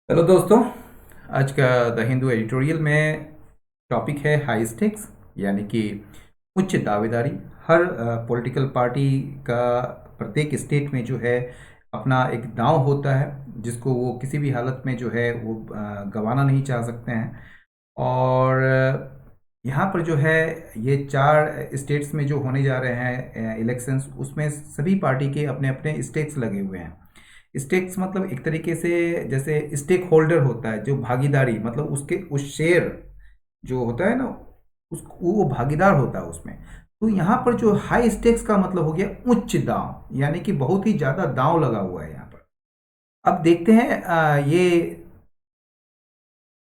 Hello दोस्तों। आज का द हिंदू एडिटोरियल में टॉपिक है हाई स्टेक्स, यानी कि उच्च दावेदारी। हर पॉलिटिकल पार्टी का प्रत्येक स्टेट में जो है अपना एक दांव होता है, जिसको वो किसी भी हालत में जो है वो गंवाना नहीं चाह सकते हैं। और यहाँ पर जो है ये चार स्टेट्स में जो होने जा रहे हैं इलेक्शंस, उसमें सभी पार्टी के अपने अपने स्टेक्स लगे हुए हैं। स्टेक्स मतलब एक तरीके से जैसे स्टेक होल्डर होता है, जो भागीदारी मतलब उसके उस शेयर जो होता है ना, उस वो भागीदार होता है उसमें। तो यहाँ पर जो हाई स्टेक्स का मतलब हो गया उच्च दांव, यानी कि बहुत ही ज़्यादा दांव लगा हुआ है यहाँ पर। अब देखते हैं ये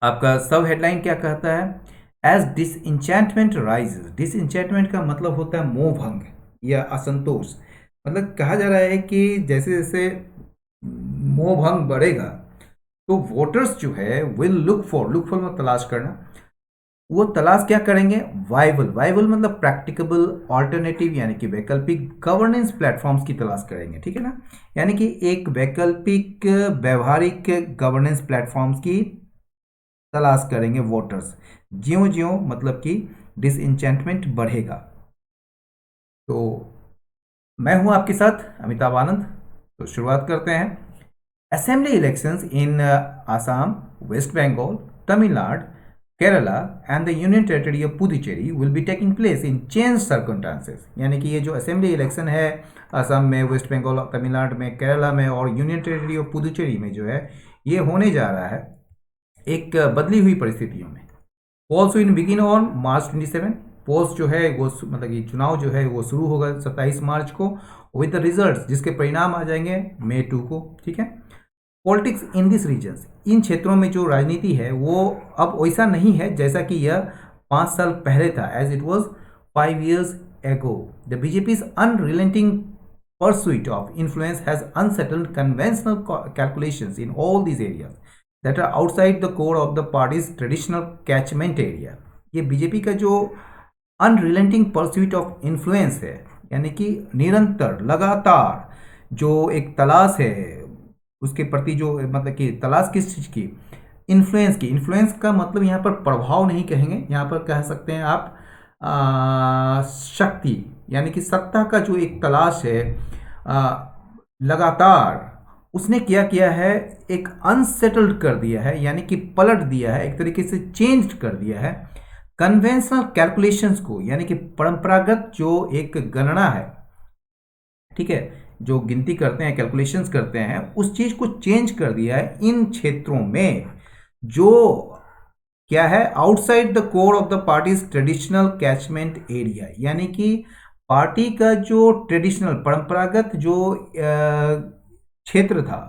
आपका सब हेडलाइन क्या कहता है। एज डिसइंचेंटमेंट राइजेस, डिसइंचेंटमेंट का मतलब होता है मोह भंग या असंतोष। मतलब कहा जा रहा है कि जैसे जैसे मोह भंग बढ़ेगा तो वोटर्स जो है विल लुक फॉर में तलाश करना। वो तलाश क्या करेंगे, वाइबल, वाइबल मतलब प्रैक्टिकेबल ऑल्टरनेटिव, यानी कि वैकल्पिक गवर्नेंस प्लेटफॉर्म्स की तलाश करेंगे, ठीक है ना। यानी कि एक वैकल्पिक व्यवहारिक गवर्नेंस प्लेटफॉर्म्स की तलाश करेंगे वोटर्स, ज्यों ज्यों मतलब कि डिसइंचेंटमेंट बढ़ेगा। तो मैं हूं आपके साथ अमिताभ आनंद। तो शुरुआत करते हैं। Assembly elections in Assam, West Bengal, Tamil Nadu, Kerala and the union territory of Puducherry will be taking place in change circumstances. यानी कि ये जो असेंबली इलेक्शन है असम में, वेस्ट बंगाल, तमिलनाडु में, केरला में और यूनियन टेरिटरी ऑफ पुदुचेरी में जो है ये होने जा रहा है एक बदली हुई परिस्थितियों में। Polls will begin on March 27। Polls जो है वो मतलब कि चुनाव जो है वो शुरू होगा 27 मार्च को, विद द रिजल्ट्स जिसके परिणाम आ जाएंगे मई 2 को, ठीक है। पॉलिटिक्स इन दिस रीजन्स, इन क्षेत्रों में जो राजनीति है वो अब वैसा नहीं है जैसा कि यह 5 साल पहले था, as it was 5 years ago. The BJP's unrelenting pursuit of influence has unsettled conventional calculations in all these areas that are outside the core of the party's traditional catchment area. ये बीजेपी का जो unrelenting pursuit of influence है, यानी कि निरंतर लगातार जो एक तलाश है उसके प्रति, जो मतलब कि तलाश किस चीज़ की, इन्फ्लुएंस की। इन्फ्लुएंस का मतलब यहाँ पर प्रभाव नहीं कहेंगे, यहाँ पर कह सकते हैं आप शक्ति, यानी कि सत्ता का जो एक तलाश है लगातार। उसने क्या किया है, एक अनसेटल्ड कर दिया है, यानी कि पलट दिया है, एक तरीके से चेंज कर दिया है कन्वेंशनल कैलकुलेशंस को, यानी कि परंपरागत जो एक गणना है, ठीक है, जो गिनती करते हैं, कैलकुलेशंस करते हैं, उस चीज को चेंज कर दिया है इन क्षेत्रों में जो क्या है, outside the core of the parties traditional catchment area. यानी कि पार्टी का जो ट्रेडिशनल परंपरागत जो क्षेत्र था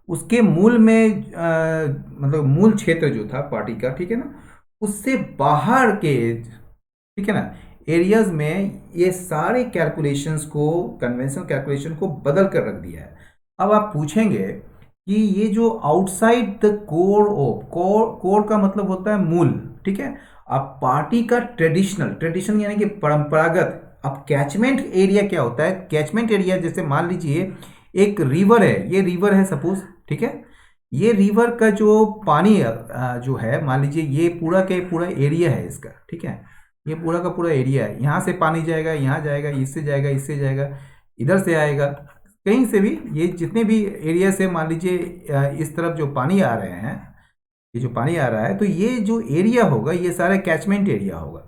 उसके मूल में मतलब मूल क्षेत्र जो था पार्टी का, ठीक है ना, उससे बाहर के, ठीक है ना, एरियाज में ये सारे कैलकुलेशंस को, कन्वेंशनल कैलकुलेशन को बदल कर रख दिया है। अब आप पूछेंगे कि ये जो outside the core of, core का मतलब होता है मूल, ठीक है। अब पार्टी का ट्रेडिशनल, ट्रेडिशनल यानी कि परंपरागत। अब कैचमेंट एरिया क्या होता है, कैचमेंट एरिया जैसे मान लीजिए एक रिवर है, ये रिवर है सपोज, ठीक है। ये रिवर का जो पानी जो है, मान लीजिए ये पूरा के पूरा एरिया है इसका, ठीक है। ये पूरा का पूरा एरिया है, यहाँ से पानी जाएगा, यहाँ जाएगा, इससे जाएगा, इससे जाएगा, इधर से आएगा, कहीं से भी, ये जितने भी एरिया से मान लीजिए इस तरफ जो पानी आ रहे हैं, ये जो पानी आ रहा है, तो ये जो एरिया होगा ये सारा कैचमेंट एरिया होगा।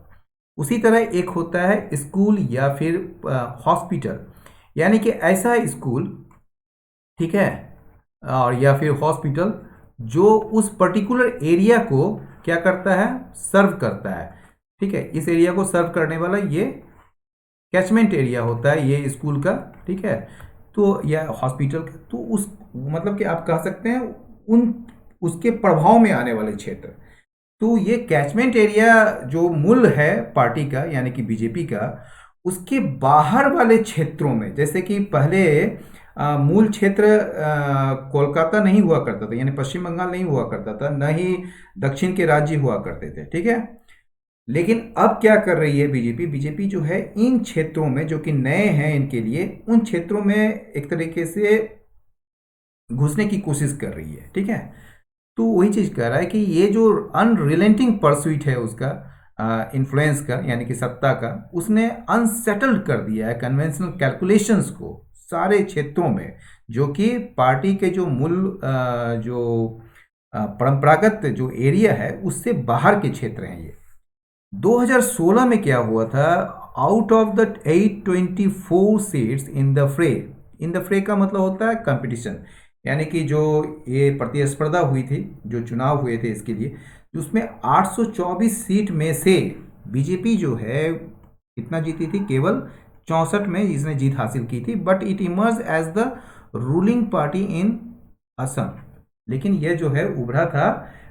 उसी तरह एक होता है स्कूल या फिर हॉस्पिटल, यानी कि ऐसा स्कूल, ठीक है, और या फिर हॉस्पिटल जो उस पर्टिकुलर एरिया को क्या करता है, सर्व करता है, ठीक है। इस एरिया को सर्व करने वाला ये कैचमेंट एरिया होता है, ये स्कूल का, ठीक है, तो या हॉस्पिटल का। तो उस मतलब कि आप कह सकते हैं उन उसके प्रभाव में आने वाले क्षेत्र। तो ये कैचमेंट एरिया जो मूल है पार्टी का, यानी कि बीजेपी का, उसके बाहर वाले क्षेत्रों में, जैसे कि पहले मूल क्षेत्र कोलकाता नहीं हुआ करता था, यानी पश्चिम बंगाल नहीं हुआ करता था, न ही दक्षिण के राज्य हुआ करते थे, ठीक है। लेकिन अब क्या कर रही है बीजेपी, बीजेपी जो है इन क्षेत्रों में जो कि नए हैं इनके लिए, उन क्षेत्रों में एक तरीके से घुसने की कोशिश कर रही है, ठीक है। तो वही चीज़ कह रहा है कि ये जो अनरिलेंटिंग परस्यूट है उसका इन्फ्लुएंस का, यानी कि सत्ता का, उसने अनसेटल्ड कर दिया है कन्वेंशनल कैलकुलेशंस को सारे क्षेत्रों में, जो कि पार्टी के जो मूल परंपरागत जो एरिया है उससे बाहर के क्षेत्र हैं ये। 2016 में क्या हुआ था, out of the 824 seats in the फ्रे का मतलब होता है कंपटीशन, यानी कि जो ये प्रतिस्पर्धा हुई थी, जो चुनाव हुए थे इसके लिए, उसमें 824 सीट में से बीजेपी जो है कितना जीती थी, केवल 64 में इसने जीत हासिल की थी। But it emerge as the ruling party in Assam, लेकिन यह जो है उभरा था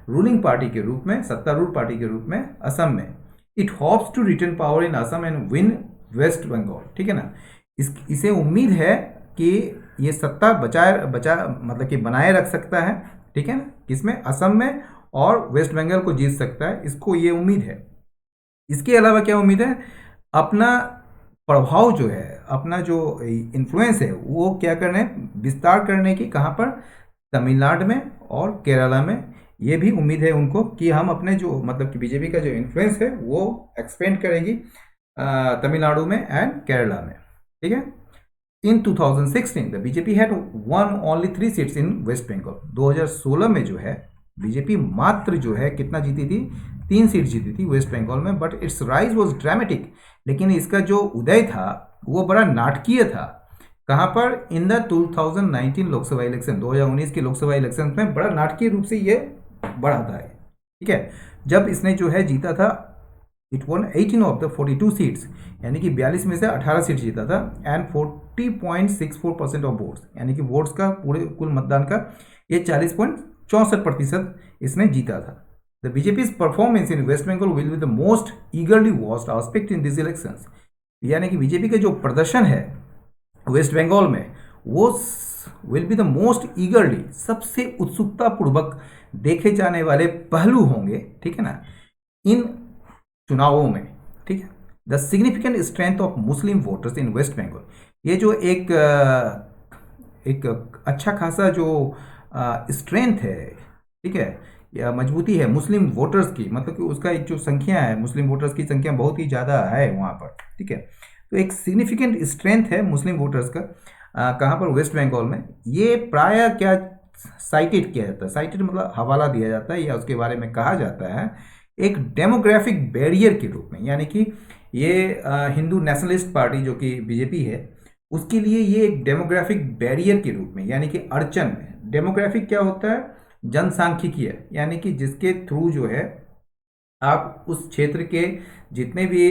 रूलिंग पार्टी के रूप में, सत्तारूढ़ पार्टी के रूप में असम में। It hopes to retain power in Assam and win West Bengal, ठीक है ना। इसे उम्मीद है कि ये सत्ता मतलब कि बनाए रख सकता है, ठीक है ना, किसमें, असम में, और वेस्ट बंगाल को जीत सकता है, इसको ये उम्मीद है। इसके अलावा क्या उम्मीद है, अपना प्रभाव जो है, अपना जो इन्फ्लुएंस है वो क्या करने, विस्तार करने की, कहाँ पर, तमिलनाडु में और केरला में। ये भी उम्मीद है उनको कि हम अपने जो मतलब कि बीजेपी का जो इन्फ्लुएंस है वो एक्सपेंड करेगी तमिलनाडु में एंड केरला में, ठीक है। In 2016 the BJP had one only 3 seats in West Bengal. 2016 में जो है बीजेपी मात्र जो है कितना जीती थी, 3 सीट जीती थी वेस्ट बंगाल में। But it's rise was dramatic, लेकिन इसका जो उदय था वो बड़ा नाटकीय था। कहाँ पर, इन द 2019 लोकसभा इलेक्शन, 2019 के लोकसभा इलेक्शन में बड़ा नाटकीय रूप से ये बढ़ा था, ठीक है। जब इसने जो है जीता था, it one 18 of the 42 seats, यानी कि 42 में से 18 सीट जीता था, एंड 40.64% ऑफ वोट्स, यानी कि वोट्स का पूरे कुल मतदान का ये 40.64% इसने जीता था। The BJP's performance in West Bengal will be the most eagerly watched aspect in this elections, यानी कि बीजेपी का जो प्रदर्शन है वेस्ट बंगाल में वो विल बी द मोस्ट ईगरली, सबसे उत्सुकता पूर्वक देखे जाने वाले पहलू होंगे, ठीक है ना, इन चुनावों में, ठीक है। The significant strength of Muslim voters in West Bengal, ये जो एक अच्छा खासा जो स्ट्रेंथ है, ठीक है, या मजबूती है मुस्लिम वोटर्स की, मतलब कि उसका एक जो संख्या है, मुस्लिम वोटर्स की संख्या बहुत ही ज़्यादा है वहाँ पर, ठीक है। तो एक सिग्निफिकेंट स्ट्रेंथ है मुस्लिम वोटर्स का, कहाँ पर, वेस्ट बंगाल में। ये प्राय क्या साइटेड किया जाता है, साइटेड मतलब हवाला दिया जाता है या उसके बारे में कहा जाता है एक डेमोग्राफिक बैरियर के रूप में, यानी कि ये हिंदू नेशनलिस्ट पार्टी जो कि बीजेपी है उसके लिए ये एक डेमोग्राफिक बैरियर के रूप में, यानी कि अड़चन। डेमोग्राफिक क्या होता है, जनसांख्यिकीय, यानी कि जिसके थ्रू जो है आप उस क्षेत्र के जितने भी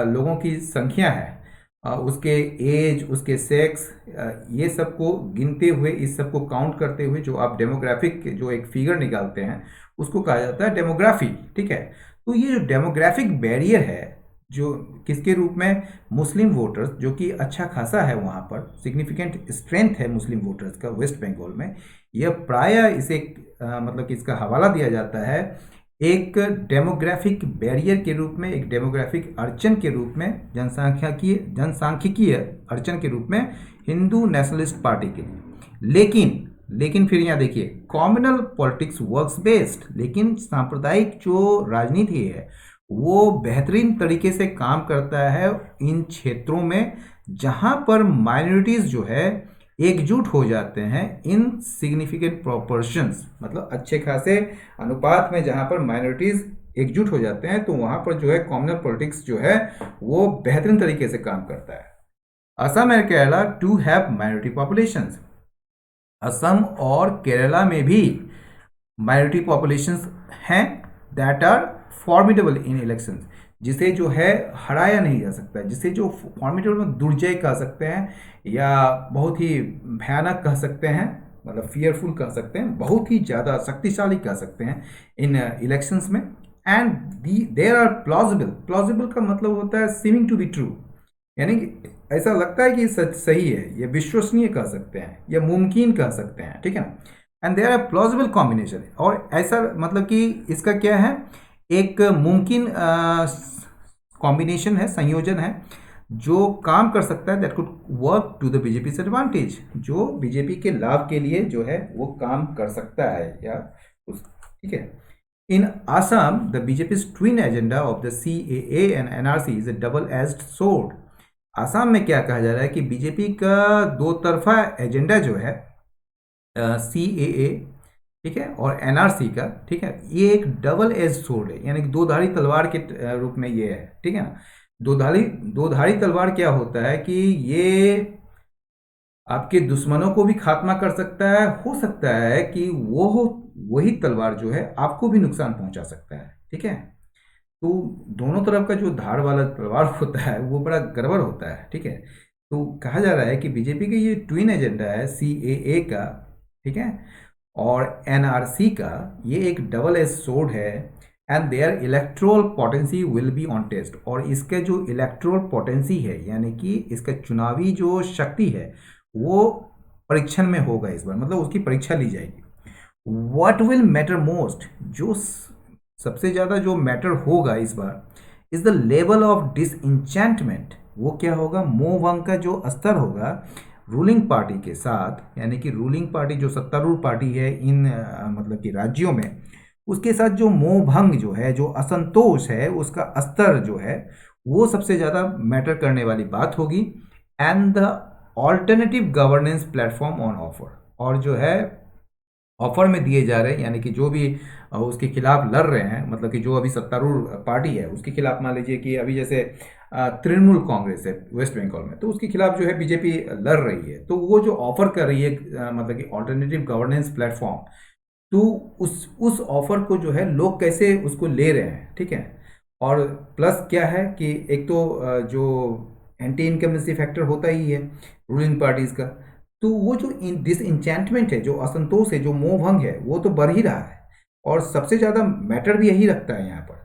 लोगों की संख्या है, उसके एज, उसके सेक्स, ये सब को गिनते हुए, इस सब को काउंट करते हुए जो आप डेमोग्राफिक जो एक फिगर निकालते हैं उसको कहा जाता है डेमोग्राफी, ठीक है। तो ये जो डेमोग्राफिक बैरियर है, जो किसके रूप में, मुस्लिम वोटर्स, जो कि अच्छा खासा है वहाँ पर, सिग्निफिकेंट स्ट्रेंथ है मुस्लिम वोटर्स का वेस्ट बंगाल में, यह प्राय इसे मतलब कि इसका हवाला दिया जाता है एक डेमोग्राफिक बैरियर के रूप में, एक डेमोग्राफिक अड़चन के रूप में, जनसांख्यिकीय अड़चन के रूप में हिंदू नेशनलिस्ट पार्टी के लिए। लेकिन फिर यहाँ देखिए, कॉम्युनल पॉलिटिक्स वर्क्स बेस्ट, लेकिन सांप्रदायिक जो राजनीति है वो बेहतरीन तरीके से काम करता है इन क्षेत्रों में जहाँ पर माइनॉरिटीज़ जो है एकजुट हो जाते हैं इन सिग्निफिकेंट प्रोपोर्शंस, मतलब अच्छे खासे अनुपात में जहाँ पर माइनॉरिटीज़ एकजुट हो जाते हैं, तो वहाँ पर जो है कॉम्युनल पॉलिटिक्स जो है वो बेहतरीन तरीके से काम करता है। Assam and Kerala too have minority populations, Assam और केरला में भी माइनॉरिटी पॉपुलेशंस हैं that are formidable in elections, जिसे जो है हराया नहीं जा सकता, जिसे जो फॉर्मिडेबल में दुर्जय कह सकते हैं या बहुत ही भयानक कह सकते हैं, मतलब फियरफुल कह सकते हैं, बहुत ही ज़्यादा शक्तिशाली कह सकते हैं इन इलेक्शंस में। एंड देयर आर प्लॉजिबल का मतलब होता है सीमिंग टू बी ट्रू, यानी कि ऐसा लगता है कि सच सही है, ये विश्वसनीय कह सकते हैं, ये मुमकिन कह सकते हैं, ठीक है ना। And there are plausible combination, और ऐसा मतलब कि इसका क्या है, एक मुमकिन कॉम्बिनेशन है, संयोजन है जो काम कर सकता है, that could work to the BJP advantage, जो बीजेपी के लाभ के लिए जो है वो काम कर सकता है या ठीक है। In Assam the BJP's twin agenda of the CAA and NRC is a double-edged sword। Assam में क्या कहा जा रहा है कि बीजेपी का दो तरफा एजेंडा जो है CAA, ठीक है, और NRC का, ठीक है, ये एक डबल एज सोर्ड है, यानी कि दो धारी तलवार के रूप में ये है, ठीक है ना। दो धारी तलवार क्या होता है कि ये आपके दुश्मनों को भी खात्मा कर सकता है, हो सकता है कि वही तलवार जो है आपको भी नुकसान पहुंचा सकता है, ठीक है। तो दोनों तरफ का जो धार वाला तलवार होता है वो बड़ा गड़बड़ होता है, ठीक है। तो कहा जा रहा है कि बीजेपी का ये ट्विन एजेंडा है CAA का, ठीक है, और NRC का, ये एक डबल एज सोर्ड है, and their electoral potency will be on test. और इसका जो इलेक्ट्रोल पोटेंसी है, यानी कि इसका चुनावी जो शक्ति है, वो परीक्षण में होगा इस बार, मतलब उसकी परीक्षा ली जाएगी। व्हाट विल मैटर मोस्ट, जो सबसे ज़्यादा जो मैटर होगा इस बार, is the level of disenchantment. वो क्या होगा, मोह भंग का जो स्तर होगा रूलिंग पार्टी के साथ, यानी कि रूलिंग पार्टी जो सत्तारूढ़ पार्टी है इन मतलब कि राज्यों में, उसके साथ जो मोह भंग जो है, जो असंतोष है, उसका स्तर जो है वो सबसे ज़्यादा मैटर करने वाली बात होगी। And the alternative governance platform on offer, और जो है ऑफर में दिए जा रहे हैं, यानी कि जो भी उसके खिलाफ लड़ रहे हैं, मतलब कि जो अभी सत्तारूढ़ पार्टी है उसके खिलाफ, मान लीजिए कि अभी जैसे तृणमूल कांग्रेस है वेस्ट बंगाल में, तो उसके खिलाफ जो है बीजेपी लड़ रही है, तो वो जो ऑफर कर रही है मतलब कि ऑल्टरनेटिव गवर्नेंस प्लेटफॉर्म, तो उस ऑफर को जो है लोग कैसे उसको ले रहे हैं, ठीक है। और प्लस क्या है कि एक तो जो एंटी इनकमेंसी फैक्टर होता ही है रूलिंग पार्टीज का, तो वो जो डिसइंचेंटमेंट है, जो असंतोष है, जो मोह भंग है, वो तो बढ़ ही रहा है, और सबसे ज़्यादा मैटर भी यही रखता है यहाँ पर।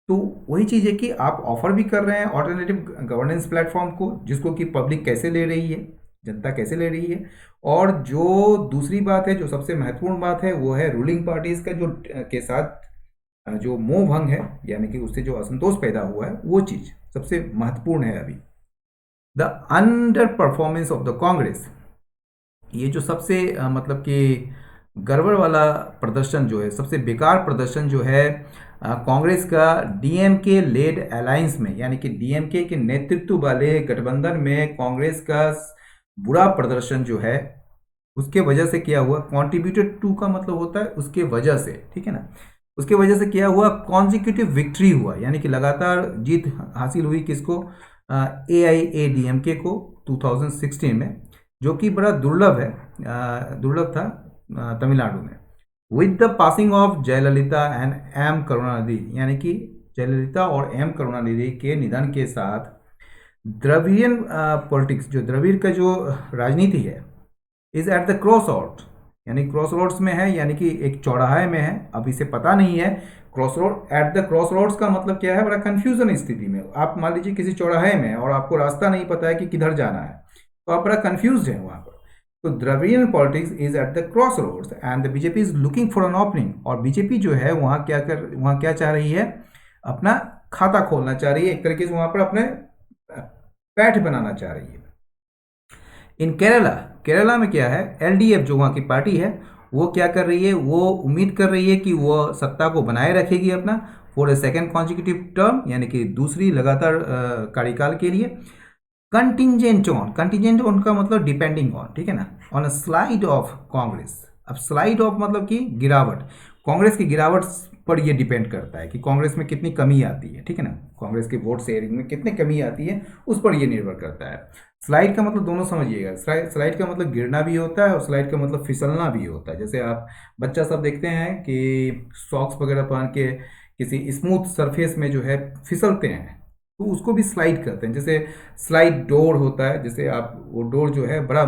तो वही चीज़ है कि आप ऑफर भी कर रहे हैं ऑल्टरनेटिव गवर्नेंस प्लेटफॉर्म को, जिसको कि पब्लिक कैसे ले रही है, जनता कैसे ले रही है। और जो दूसरी बात है, जो सबसे महत्वपूर्ण बात है, वो है रूलिंग पार्टीज का जो के साथ जो मोह भंग है, यानी कि उससे जो असंतोष पैदा हुआ है, वो चीज़ सबसे महत्वपूर्ण है अभी। The under performance of the Congress, ये जो सबसे मतलब कि गड़बड़ वाला प्रदर्शन जो है, सबसे बेकार प्रदर्शन जो है कांग्रेस का DMK लेड अलायंस में, यानी कि DMK के नेतृत्व वाले गठबंधन में कांग्रेस का बुरा प्रदर्शन जो है, उसके वजह से क्या हुआ, कॉन्ट्रीब्यूटेड टू का मतलब होता है उसके वजह से, ठीक है ना। उसके वजह से क्या हुआ, कॉन्जिक्यूटिव विक्ट्री हुआ, यानी कि लगातार जीत हासिल हुई किसको, AIADMK को 2016 में, जो कि बड़ा दुर्लभ है, दुर्लभ था तमिलनाडु में। With the passing of Jayalalithaa and M Karunanidhi, यानी कि जयललिता और M करुणानिधि के निधन के साथ द्रविडियन पॉलिटिक्स, जो द्रविड़ का जो राजनीति है, is at the cross out, यानी क्रॉस रोड्स में है, यानी कि एक चौराहे में है। अब इसे पता नहीं है cross road, at the cross roads का मतलब क्या है, बड़ा कंफ्यूजन स्थिति में। आप मान लीजिए किसी चौराहे में और आपको रास्ता नहीं पता है कि किधर जाना है, तो आप बड़ा कंफ्यूज हैं वहाँ पर। तो Dravidian politics is at the cross roads and the BJP is looking for an opening. और बीजेपी जो है वहाँ क्या चाह रही है, अपना खाता खोलना चाह रही है, एक तरीके से वहाँ पर अपने पैठ बनाना चाह रही है। इन केरला में क्या है, LDF जो वहाँ की पार्टी है, वो क्या कर रही है, वो उम्मीद कर रही है कि वो सत्ता को बनाए रखेगी अपना for a second consecutive term, यानी कि दूसरी लगातार कार्यकाल के लिए। कंटिजेंट ऑन का मतलब डिपेंडिंग ऑन, ठीक है ना, on a slide of Congress. अब स्लाइड ऑफ मतलब कि गिरावट, कांग्रेस की गिरावट पर ये डिपेंड करता है कि कांग्रेस में कितनी कमी आती है, ठीक है ना, कांग्रेस के वोट शेयरिंग में कितनी कमी आती है, उस पर ये निर्भर करता है। स्लाइड का मतलब दोनों समझिएगा, स्लाइड का मतलब गिरना भी होता है और स्लाइड का मतलब फिसलना भी होता है। जैसे आप बच्चा सब देखते हैं कि सॉक्स वगैरह पहन के किसी स्मूथ सरफेस में जो है फिसलते हैं, तो उसको भी स्लाइड करते हैं। जैसे स्लाइड डोर होता है, जैसे आप वो डोर जो है बड़ा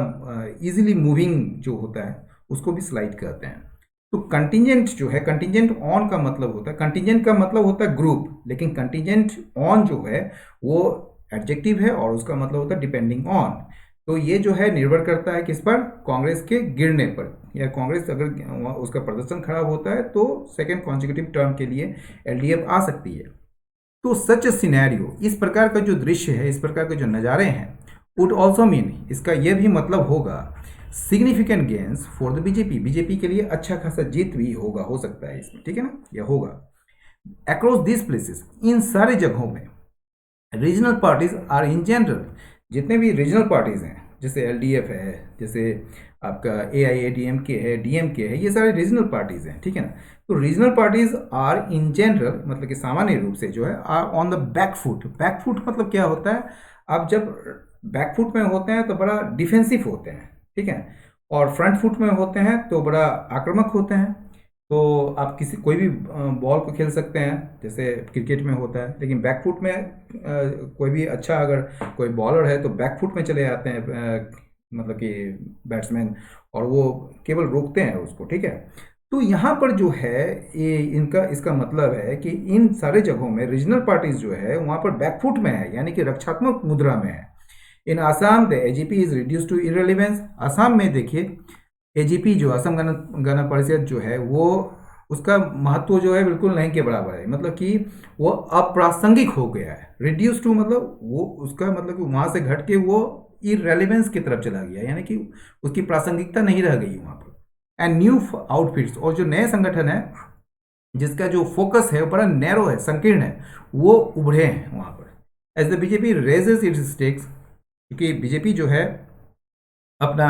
इजीली मूविंग जो होता है, उसको भी स्लाइड कहते हैं। तो कंटिजेंट जो है, कंटिजेंट ऑन का मतलब होता है, कंटिजेंट का मतलब होता है ग्रुप, लेकिन कंटिजेंट ऑन जो है वो एडजेक्टिव है और उसका मतलब होता है डिपेंडिंग ऑन। तो ये जो है निर्भर करता है किस पर, कांग्रेस के गिरने पर, या कांग्रेस अगर उसका प्रदर्शन खराब होता है तो सेकेंड कॉन्जिक्यूटिव टर्म के लिए LDF आ सकती है। तो सच सिनेरियो, इस प्रकार का जो दृश्य है, इस प्रकार के जो नज़ारे हैं, वुड ऑल्सो मीन, इसका यह भी मतलब होगा significant gains for the BJP, BJP के लिए अच्छा खासा जीत भी होगा, हो सकता है इसमें, ठीक है ना, यह होगा। अक्रॉस दिस प्लेसेस, इन सारे जगहों में regional parties are in general, जितने भी रीजनल पार्टीज हैं, जैसे एलडीएफ है, जैसे आपका एआईएडीएमके है, डीएमके है, ये सारे रीजनल पार्टीज हैं, ठीक है ना। तो regional parties are in general, मतलब कि सामान्य रूप से जो है, are on the back foot. Back foot मतलब क्या होता है, आप जब बैक फुट में होते हैं तो बड़ा डिफेंसिव होते हैं, ठीक है, और फ्रंट फुट में होते हैं तो बड़ा आक्रामक होते हैं। तो आप किसी कोई भी बॉल को खेल सकते हैं, जैसे क्रिकेट में होता है, लेकिन बैक फुट में कोई भी अच्छा अगर कोई बॉलर है तो बैक फुट में चले जाते हैं मतलब कि बैट्समैन, और वो केवल रोकते हैं उसको, ठीक है। तो यहाँ पर जो है ये इनका इसका मतलब है कि इन सारे जगहों में रीजनल पार्टीज जो है वहाँ पर बैकफुट में है, यानी कि रक्षात्मक मुद्रा में है। In Assam the AGP is reduce to irrelevance. Assam में देखिए एजीपी जो असम गण परिषद जो है वो उसका महत्व जो है बिल्कुल नहीं के बराबर है, मतलब कि वो अप्रासंगिक हो गया है। रिड्यूस टू मतलब वो उसका मतलब कि वहाँ से घट के वो इररिलेवेंस की तरफ चला गया, यानी कि उसकी प्रासंगिकता नहीं रह गई वहाँ पर। एंड न्यू आउटफिट्स, और जो नए संगठन है जिसका जो फोकस है वो बड़ा नैरो है, संकीर्ण है, वो उभरे हैं वहाँ पर। As the BJP raises its stakes, क्योंकि बीजेपी जो है अपना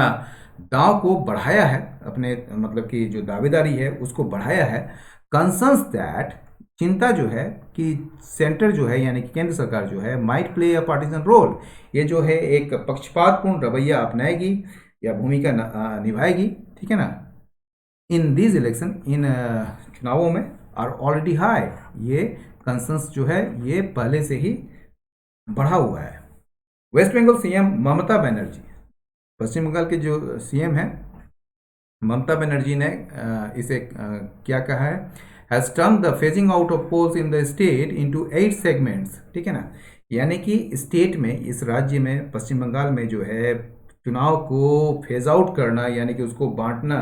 दांव को बढ़ाया है, अपने मतलब कि जो दावेदारी है उसको बढ़ाया है। कंसर्न्स दैट, चिंता जो है कि सेंटर जो है यानी कि केंद्र सरकार जो है might play a partisan role, ये जो है एक पक्षपातपूर्ण रवैया अपनाएगी या भूमिका निभाएगी, ठीक है ना। इन दिस इलेक्शन, इन चुनावों में आर ऑलरेडी हाई, ये कंसर्न्स जो है ये पहले से ही बढ़ा हुआ है। वेस्ट बंगाल सीएम ममता बनर्जी, पश्चिम बंगाल के जो सीएम हैं ममता बनर्जी ने इसे क्या कहा है, has term the phasing out of polls in the state into 8 segments, ठीक है ना। यानी कि स्टेट में, इस राज्य में, पश्चिम बंगाल में जो है चुनाव को फेज आउट करना, यानी कि उसको बांटना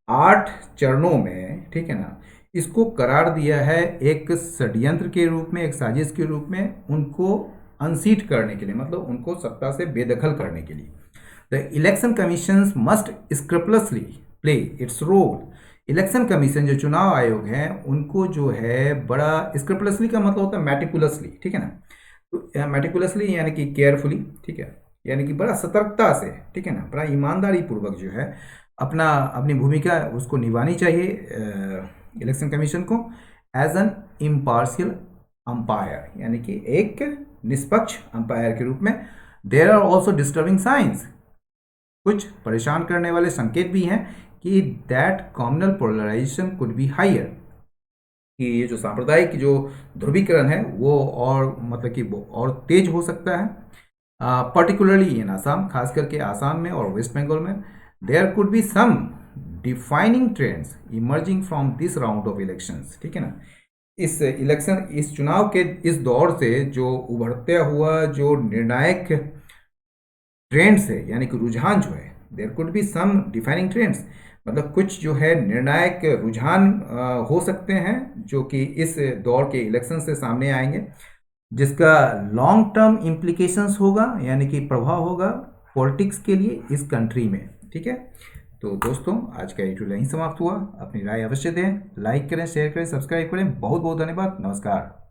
8 चरणों में, ठीक है ना, इसको करार दिया है एक षड्यंत्र के रूप में, एक साजिश के रूप में, उनको अनसीट करने के लिए, मतलब उनको सत्ता से बेदखल करने के लिए। The election commission must scrupulously play its role. Election commission जो चुनाव आयोग है उनको जो है बड़ा, स्क्रपलसली का मतलब होता है मेटिकुलसली, ठीक है ना। तो मेटिकुलसली यानी कि केयरफुली, ठीक है, यानी कि बड़ा सतर्कता से, ठीक है ना, बड़ा ईमानदारी पूर्वक जो है अपनी भूमिका उसको निभानी चाहिए इलेक्शन कमीशन को, एज एन इम्पार्शियल अंपायर, यानी कि एक निष्पक्ष अंपायर के रूप में। There are also disturbing signs, कुछ परेशान करने वाले संकेत भी हैं कि that communal polarisation could be higher, कि ये जो सांप्रदायिक जो ध्रुवीकरण है वो और मतलब कि वो और तेज हो सकता है, पर्टिकुलरली इन आसाम, खास करके आसाम में और वेस्ट बंगाल में। There could be some defining trends emerging from this round of elections, ठीक है ना। इस चुनाव के इस दौर से जो उभरता हुआ जो निर्णायक ट्रेंड्स है, यानी कि रुझान जो है, there could be some defining trends, मतलब कुछ जो है निर्णायक रुझान हो सकते हैं जो कि इस दौर के इलेक्शन से सामने आएंगे, जिसका लॉन्ग टर्म इम्प्लीकेशंस होगा, यानी कि प्रभाव होगा पॉलिटिक्स के लिए इस कंट्री में, ठीक है। तो दोस्तों आज का वीडियो यहीं समाप्त हुआ। अपनी राय अवश्य दें, लाइक करें, शेयर करें, सब्सक्राइब करें। बहुत बहुत धन्यवाद, नमस्कार।